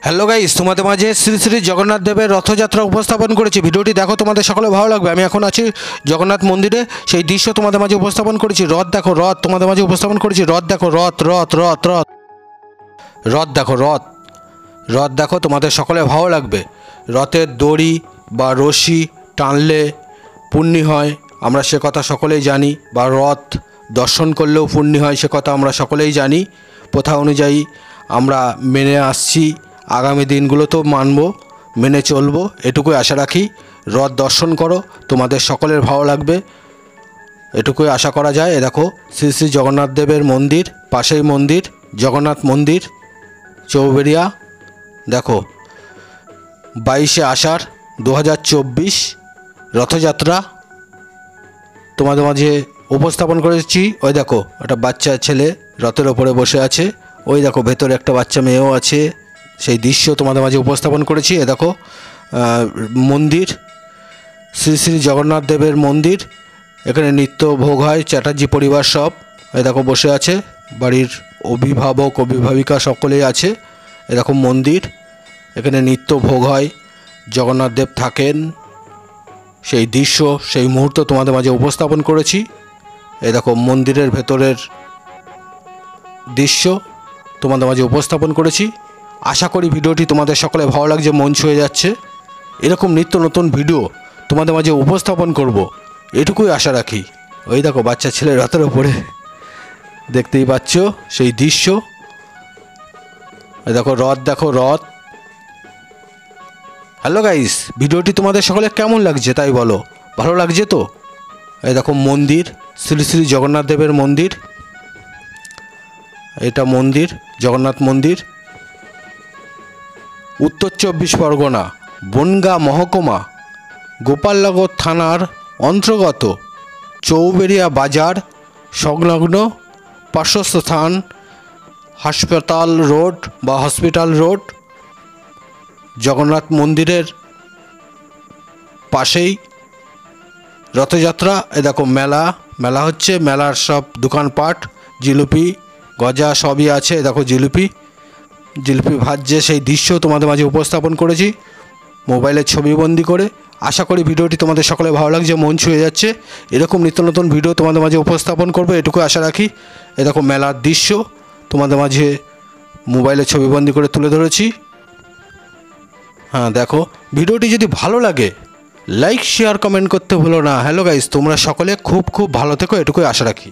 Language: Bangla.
হ্যালো গাইস, তোমাদের মাঝে শ্রী শ্রী জগন্নাথ দেবের রথযাত্রা উপস্থাপন করেছি। ভিডিওটি দেখো, তোমাদের সকলে ভালো লাগবে। আমি এখন আছি জগন্নাথ মন্দিরে, সেই দৃশ্য তোমাদের মাঝে উপস্থাপন করেছি। রথ দেখো, রথ তোমাদের মাঝে উপস্থাপন করেছি। রথ দেখো, রথ রথ রথ রথ রথ দেখো, রথ রথ দেখো, তোমাদের সকলে ভালো লাগবে। রথের দড়ি বা রশি টানলে পুণ্যি হয়, আমরা সে কথা সকলেই জানি। বা রথ দর্শন করলেও পুণ্যি হয়, সে কথা আমরা সকলেই জানি। প্রথা অনুযায়ী আমরা মেনে আসছি, আগামী দিনগুলোতেও মানব, মেনে চলবো, এটুকুই আশা রাখি। রথ দর্শন করো, তোমাদের সকলের ভালো লাগবে, এটুকুই আশা করা যায়। এ দেখো শ্রী শ্রী জগন্নাথ দেবের মন্দির, পাশেই মন্দির জগন্নাথ মন্দির চৌবেড়িয়া। দেখো 22শে আষাঢ় 2024 রথযাত্রা তোমাদের মাঝে উপস্থাপন করেছি। ওই দেখো একটা বাচ্চা ছেলে রথের ওপরে বসে আছে, ওই দেখো ভেতরে একটা বাচ্চা মেয়েও আছে, সেই দৃশ্য তোমাদের মাঝে উপস্থাপন করেছি। এ দেখো মন্দির, শ্রী শ্রী জগন্নাথ দেবের মন্দির। এখানে নিত্য ভোগ হয়, চ্যাটার্জি পরিবার সব এ দেখো বসে আছে, বাড়ির অভিভাবক অভিভাবিকা সকলেই আছে। এ দেখো মন্দির, এখানে নিত্য ভোগ হয়, জগন্নাথ দেব থাকেন, সেই দৃশ্য সেই মুহূর্ত তোমাদের মাঝে উপস্থাপন করেছি। এই দেখো মন্দিরের ভেতরের দৃশ্য তোমাদের মাঝে উপস্থাপন করেছি। আশা করি ভিডিওটি তোমাদের সকলে ভালো লাগছে, মন ছুঁয়ে যাচ্ছে। এরকম নিত্য নতুন ভিডিও তোমাদের মাঝে উপস্থাপন করব, এটুকুই আশা রাখি। ওই দেখো বাচ্চা ছেলে রথের ওপরে, দেখতেই পাচ্ছ সেই দৃশ্য। এই দেখো রথ, দেখো রথ। হ্যালো গাইস, ভিডিওটি তোমাদের সকলে কেমন লাগছে তাই বলো, ভালো লাগছে তো? এই দেখো মন্দির, শ্রী শ্রী জগন্নাথ দেবের মন্দির, এটা মন্দির জগন্নাথ মন্দির। উত্তর 24 পরগনা, বনগাঁ মহকুমা, গোপালনগর থানার অন্তর্গত চৌবেড়িয়া বাজার সংলগ্ন পার্শ্বস্থ স্থান হাসপাতাল রোড বা হসপিটাল রোড, জগন্নাথ মন্দিরের পাশেই রথযাত্রা। এ দেখো মেলা, মেলা হচ্ছে, মেলার সব দোকানপাট, জিলিপি গজা সবই আছে। দেখো জিলিপি ভাজছে, সেই দৃশ্য তোমাদের মাঝে উপস্থাপন করেছি মোবাইলের ছবিবন্দি করে। আশা করি ভিডিওটি তোমাদের সকলে ভালো লাগছে, মন ছুঁয়ে যাচ্ছে। এরকম নিত্য নতুন ভিডিও তোমাদের মাঝে উপস্থাপন করবো, এটুকু আশা রাখি। এ দেখো মেলার দৃশ্য তোমাদের মাঝে মোবাইলের ছবিবন্দি করে তুলে ধরেছি। হ্যাঁ দেখো, ভিডিওটি যদি ভালো লাগে লাইক শেয়ার কমেন্ট করতে ভুলো না। হ্যালো গাইস, তোমরা সকলে খুব খুব ভালো থেকো, এটুকুই আশা রাখি।